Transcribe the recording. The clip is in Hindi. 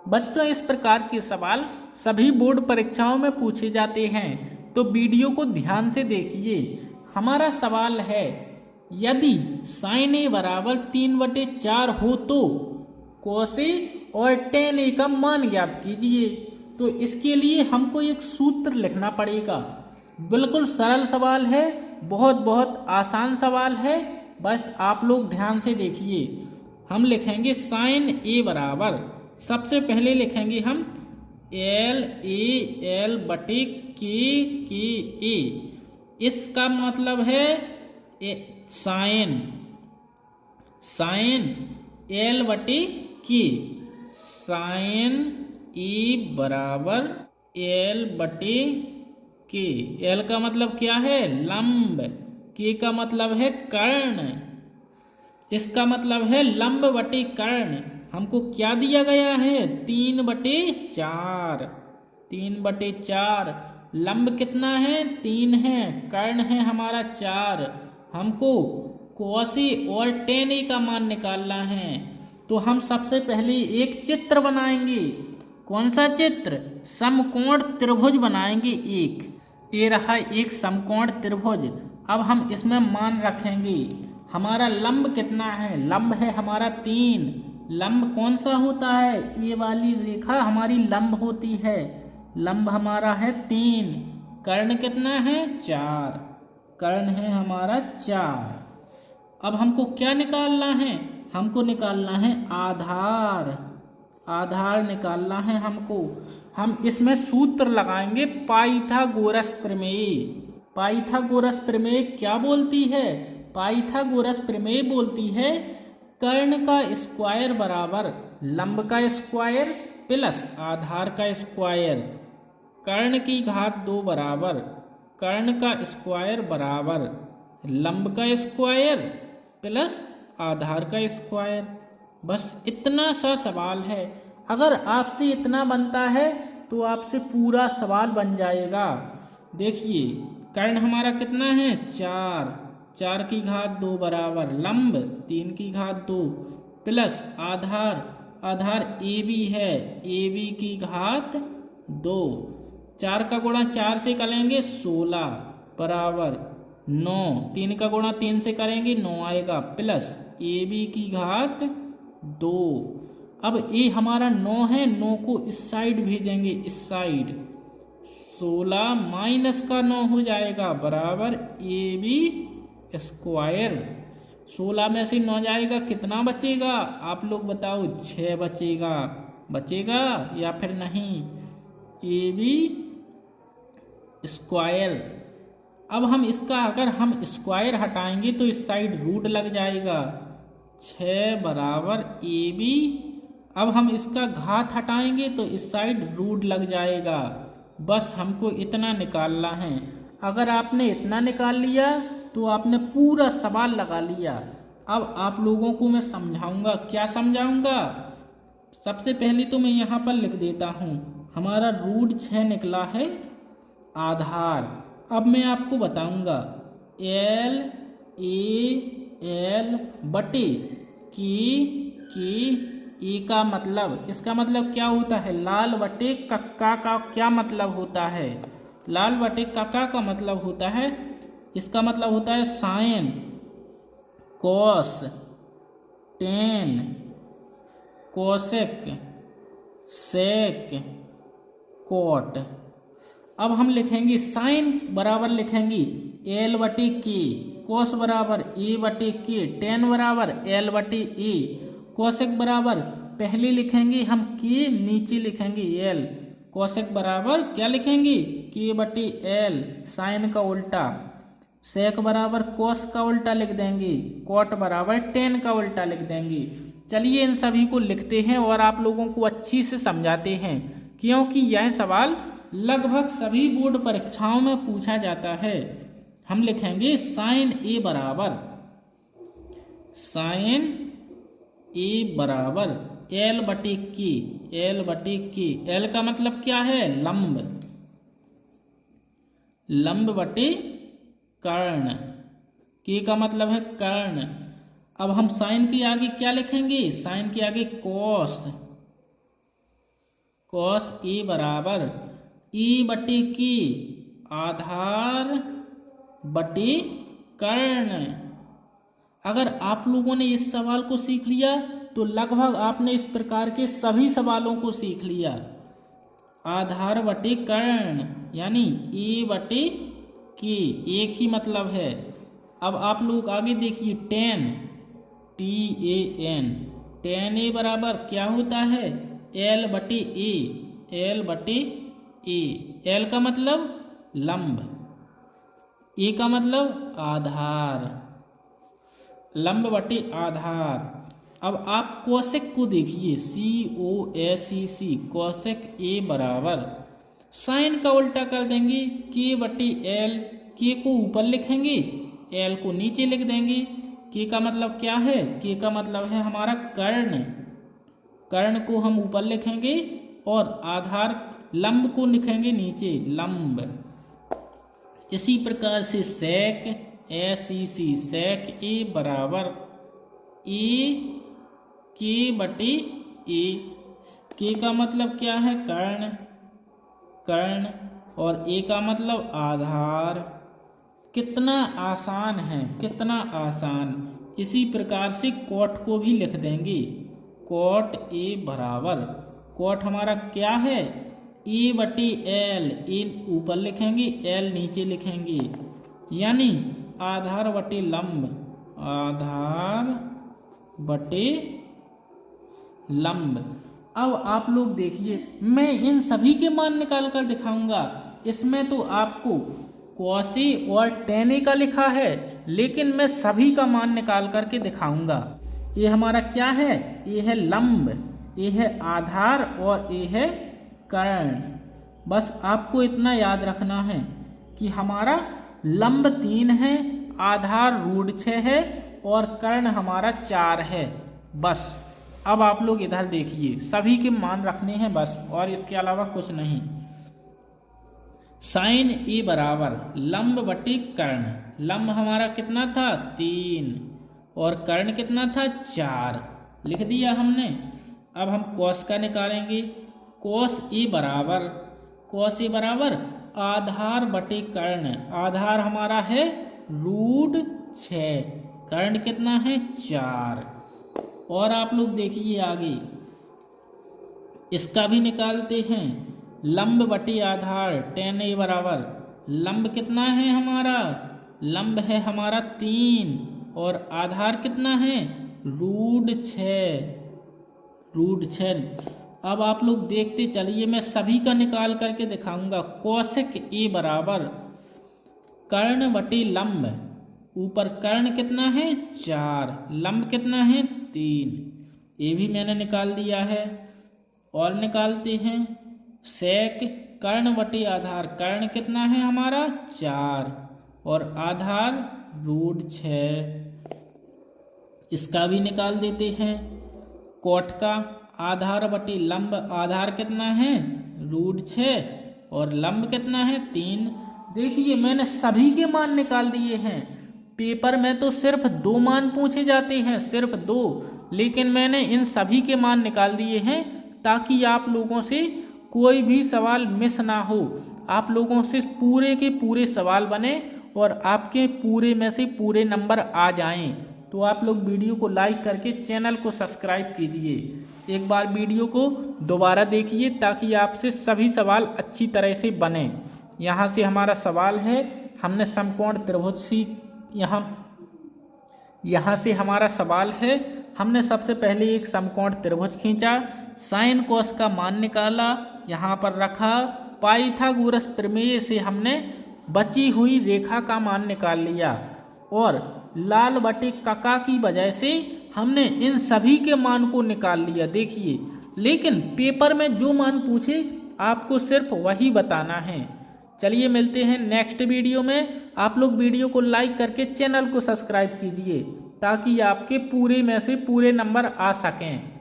बच्चों, इस प्रकार के सवाल सभी बोर्ड परीक्षाओं में पूछे जाते हैं, तो वीडियो को ध्यान से देखिए। हमारा सवाल है, यदि साइन ए बराबर 3/4 हो तो cos ए और tan ए का मान ज्ञात कीजिए। तो इसके लिए हमको एक सूत्र लिखना पड़ेगा। बिल्कुल सरल सवाल है, बहुत बहुत आसान सवाल है, बस आप लोग ध्यान से देखिए। हम लिखेंगे साइन ए बराबर, सबसे पहले लिखेंगे हम के ए। इसका मतलब है साइन L/K। साइन ए बराबर L/K। L का मतलब क्या है? लंब। K का मतलब है कर्ण। इसका मतलब है लंब बटे कर्ण। हमको क्या दिया गया है? 3/4। 3/4। लंब कितना है? 3 है। कर्ण है हमारा 4। हमको cos ए और tan ए का मान निकालना है। तो हम सबसे पहले एक चित्र बनाएंगे। कौन सा चित्र? समकोण त्रिभुज बनाएंगे एक। ये रहा एक समकोण त्रिभुज। अब हम इसमें मान रखेंगे। हमारा लंब कितना है? लंब है हमारा 3। लंब कौन सा होता है? ये वाली रेखा हमारी लंब होती है। लंब हमारा है 3। कर्ण कितना है? 4। कर्ण है हमारा 4। अब हमको क्या निकालना है? हमको निकालना है आधार। आधार निकालना है हमको। हम इसमें सूत्र लगाएंगे पाइथागोरस प्रमेय। पाइथागोरस प्रमेय क्या बोलती है? पाइथागोरस प्रमेय बोलती है कर्ण का स्क्वायर बराबर लंब का स्क्वायर प्लस आधार का स्क्वायर। कर्ण की घात 2 बराबर कर्ण का स्क्वायर बराबर लंब का स्क्वायर प्लस आधार का स्क्वायर। बस इतना सा सवाल है। अगर आपसे इतना बनता है तो आपसे पूरा सवाल बन जाएगा। देखिए, कर्ण हमारा कितना है? 4। 4 की घात 2 बराबर लंब 3 की घात 2 plus Aadhaar. Aadhaar A B है। ए बी की घात 2। 4 का गुणा 4 से करेंगे 16 बराबर 9। 3 का गुणा 3 से करेंगे 9 आएगा प्लस ए बी की घात 2। अब ए हमारा 9 है। 9 को इस साइड भेजेंगे, इस साइड। 16 माइनस का 9 हो जाएगा बराबर ए बी स्क्वायर। 16 में से 9 जाएगा, कितना बचेगा? आप लोग बताओ। 6 बचेगा। बचेगा या फिर नहीं? A B square. अब हम इसका अगर हम स्क्वायर हटाएंगे तो इस साइड रूट लग जाएगा। 6 बराबर ए बी। अब हम इसका घात हटाएंगे तो इस साइड रूट लग जाएगा। बस हमको इतना निकालना है। अगर आपने इतना निकाल लिया तो आपने पूरा सवाल लगा लिया। अब आप लोगों को मैं समझाऊंगा। क्या समझाऊंगा? सबसे पहले तो मैं यहाँ पर लिख देता हूँ। हमारा रूट 6 निकला है आधार। अब मैं आपको बताऊंगा L बटे के का मतलब, इसका मतलब क्या होता है? लाल बटे कक्का का क्या मतलब होता है? लाल बटे कक्का का मतलब होता है, इसका मतलब होता है साइन, कॉस, टेन, कोसेक, सेक, कॉट। अब हम लिखेंगे साइन बराबर लिखेंगे L/K, कॉस बराबर A/K, टेन बराबर L/A, कोसेक बराबर पहले लिखेंगे हम K, नीचे लिखेंगे L। कोसेक बराबर क्या लिखेंगे? K/L, साइन का उल्टा। सेक बराबर कोस का उल्टा लिख देंगे। कॉट बराबर टेन का उल्टा लिख देंगे। चलिए इन सभी को लिखते हैं और आप लोगों को अच्छी से समझाते हैं, क्योंकि यह सवाल लगभग सभी बोर्ड परीक्षाओं में पूछा जाता है। हम लिखेंगे साइन ए बराबर L/K। L का मतलब क्या है? लंब। लंब बटे कर्ण। K का मतलब है कर्ण। अब हम साइन के आगे क्या लिखेंगे? साइन के आगे कॉस। कॉस ए बराबर ए बटे के आधार बटे कर्ण। अगर आप लोगों ने इस सवाल को सीख लिया तो लगभग आपने इस प्रकार के सभी सवालों को सीख लिया। आधार बटे कर्ण यानी ए बटे के, एक ही मतलब है। अब आप लोग आगे देखिए tan, TAN, tan ए बराबर क्या होता है L बटे ए, L बटे ए। L का मतलब लंब, ए का मतलब आधार, लंब बटे आधार। अब आप कोसेक को देखिए COSEC, कोसेक ए बराबर साइन का उल्टा कर देंगे के बटे एल, के को ऊपर लिखेंगे एल को नीचे लिख देंगे। के का मतलब क्या है, के का मतलब है हमारा कर्ण, कर्ण को हम ऊपर लिखेंगे और आधार लंब को लिखेंगे नीचे, लंब। इसी प्रकार से सेक SEC, सेक ए बराबर ए के बटे ए। के का मतलब क्या है कर्ण, कर्ण, और ए का मतलब आधार। कितना आसान है, कितना आसान। इसी प्रकार से कॉट को भी लिख देंगे, कॉट ए बराबर, कॉट हमारा क्या है ए बटे एल, ए ऊपर लिखेंगे एल नीचे लिखेंगे, यानी आधार बटे लंब, आधार बटे लंब। अब आप लोग देखिए मैं इन सभी के मान निकाल कर दिखाऊंगा। इसमें तो आपको कॉस ए और tan ए का लिखा है, लेकिन मैं सभी का मान निकाल करके दिखाऊंगा। ये हमारा क्या है, ये है लंब, ये है आधार और ये है कर्ण। बस आपको इतना याद रखना है कि हमारा लंब 3 है, आधार √6 है और कर्ण हमारा 4 है। बस अब आप लोग इधर देखिए, सभी के मान रखने हैं बस, और इसके अलावा कुछ नहीं। साइन ए बराबर लंब बटे कर्ण, लंब हमारा कितना था 3 और कर्ण कितना था 4, लिख दिया हमने। अब हम कॉस का निकालेंगे, कॉस ए बराबर, कॉस ए बराबर आधार बटे कर्ण, आधार हमारा है √6, कर्ण कितना है 4। और आप लोग देखिए आगे इसका भी निकालते हैं, लंब बटे आधार tan ए बराबर लंब कितना है हमारा, लंब है हमारा 3 और आधार कितना है √6। अब आप लोग देखते चलिए, मैं सभी का निकाल करके दिखाऊंगा। कोसेक ए बराबर कर्ण बटे लंब, ऊपर कर्ण कितना है 4, लंब कितना है 3, ये भी मैंने निकाल दिया है। और निकालते हैं सेक कर्ण बटे आधार, कर्ण कितना है हमारा 4 और आधार √6, इसका भी निकाल देते हैं। कोट का आधार बटे लंब, आधार कितना है √6 और लंब कितना है 3। देखिए मैंने सभी के मान निकाल दिए हैं। पेपर में तो सिर्फ 2 मान पूछे जाते हैं, सिर्फ 2, लेकिन मैंने इन सभी के मान निकाल दिए हैं ताकि आप लोगों से कोई भी सवाल मिस ना हो, आप लोगों से पूरे के पूरे सवाल बने और आपके पूरे में से पूरे नंबर आ जाएं। तो आप लोग वीडियो को लाइक करके चैनल को सब्सक्राइब कीजिए। एक बार वीडियो को दोबारा देखिए ताकि आपसे सभी सवाल अच्छी तरह से बने। यहाँ से हमारा सवाल है, हमने समकोण त्रिभुज सी, यहाँ से हमारा सवाल है, हमने सबसे पहले एक समकोण त्रिभुज खींचा, साइन कोस का मान निकाला, यहाँ पर रखा, पाइथागोरस प्रमेय से हमने बची हुई रेखा का मान निकाल लिया और लाल बटे कका की वजह से हमने इन सभी के मान को निकाल लिया। देखिए, लेकिन पेपर में जो मान पूछे आपको सिर्फ वही बताना है। चलिए मिलते हैं नेक्स्ट वीडियो में। आप लोग वीडियो को लाइक करके चैनल को सब्सक्राइब कीजिए ताकि आपके पूरे में से पूरे नंबर आ सकें।